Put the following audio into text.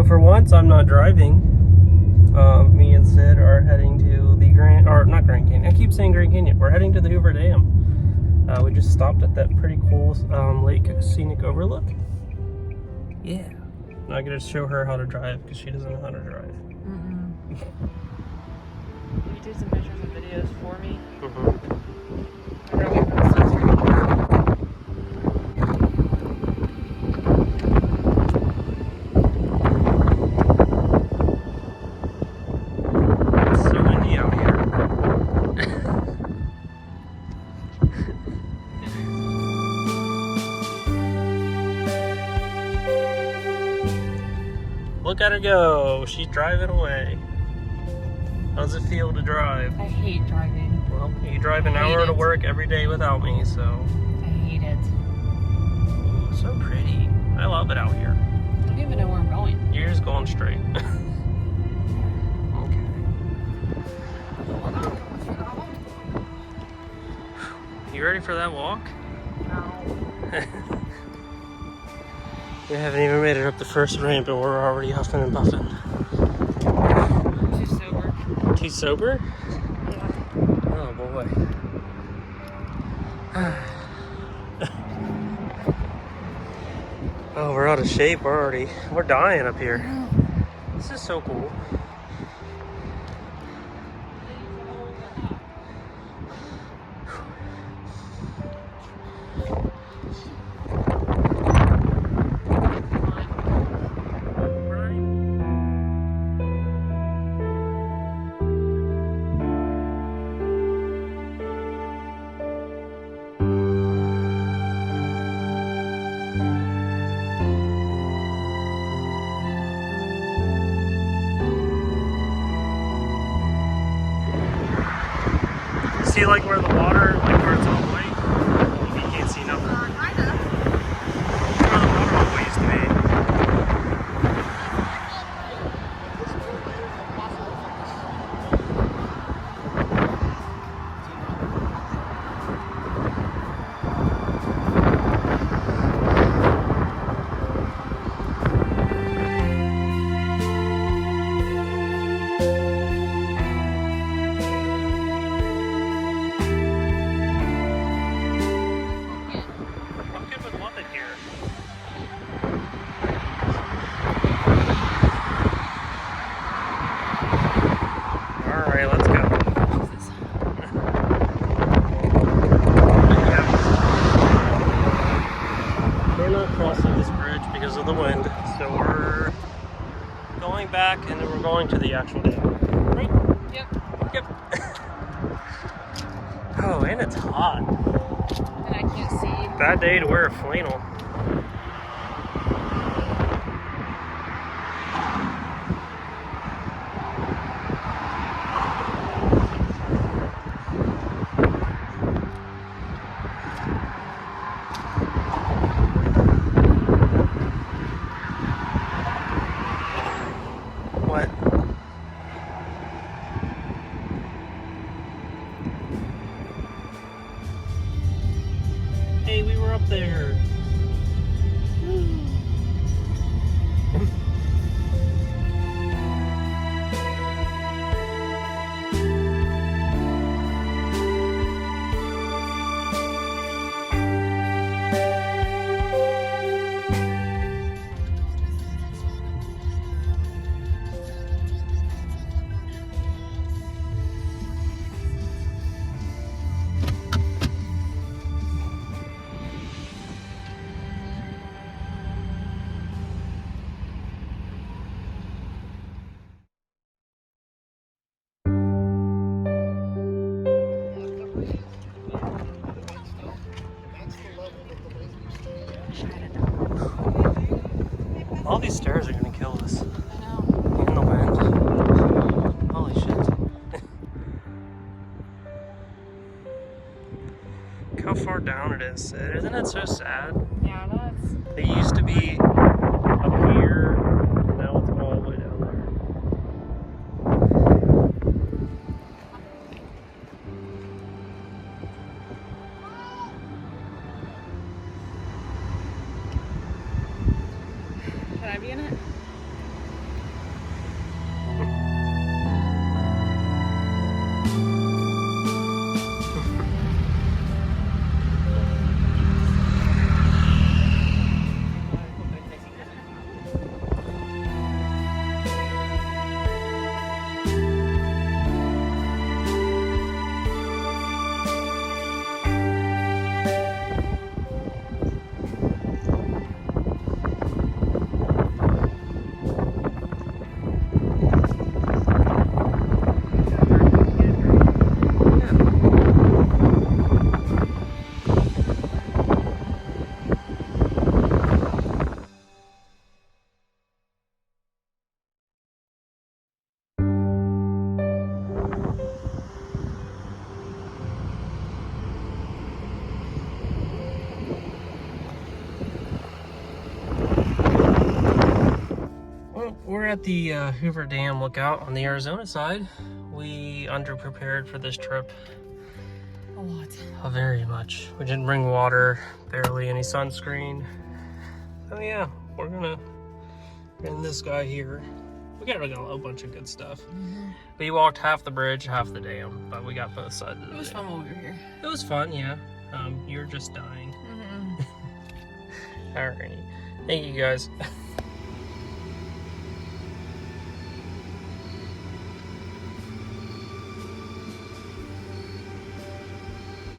for once, I'm not driving. Me and Sid are heading to the not Grand Canyon. I keep saying Grand Canyon. We're heading to the Hoover Dam. We just stopped at that pretty cool lake scenic overlook. Yeah. Now I gotta show her how to drive because she doesn't know how to drive. You did some pictures and videos for me. Mm-hmm. I'm gonna wait for the sunscreen. It's so windy out here. Look at her go. She's driving away. How does it feel to drive? I hate driving. Well, you drive an hour to work every day without me, so. I hate it. Ooh, so pretty. I love it out here. I don't even know where I'm going. You're just going straight. Okay. You ready for that walk? No. We haven't even made it up the first ramp and we're already huffing and puffing. Too sober. Too sober? Yeah. Oh boy. Oh, we're out of shape already. We're dying up here. This is so cool. See, like where the water, like where it's all white, you can't see nothing. Kinda. Where the water all used to be. Alright, let's go. We're not crossing this bridge because of the wind, so we're going back and then we're going to the actual dam. Right? Yep. Yep. Oh, and it's hot. And I can't see. Bad day to wear a flannel. What? Hey, we were up there. All these stairs are gonna kill us. I know. In the wind. Holy shit. Look how far down it is, Sid. Isn't it so sad? Yeah, that's. They used to be up here, and now it's all the way down there. Can I be in it? we're at the Hoover Dam lookout on the Arizona side. We underprepared for this trip. A lot. Very much. We didn't bring water, barely any sunscreen. So yeah, we're gonna in this guy here. We got a bunch of good stuff. We walked half the bridge, half the dam, but we got both sides of the It was dam. fun while we were here. It was fun, yeah. You're just dying. Alrighty. Thank you guys.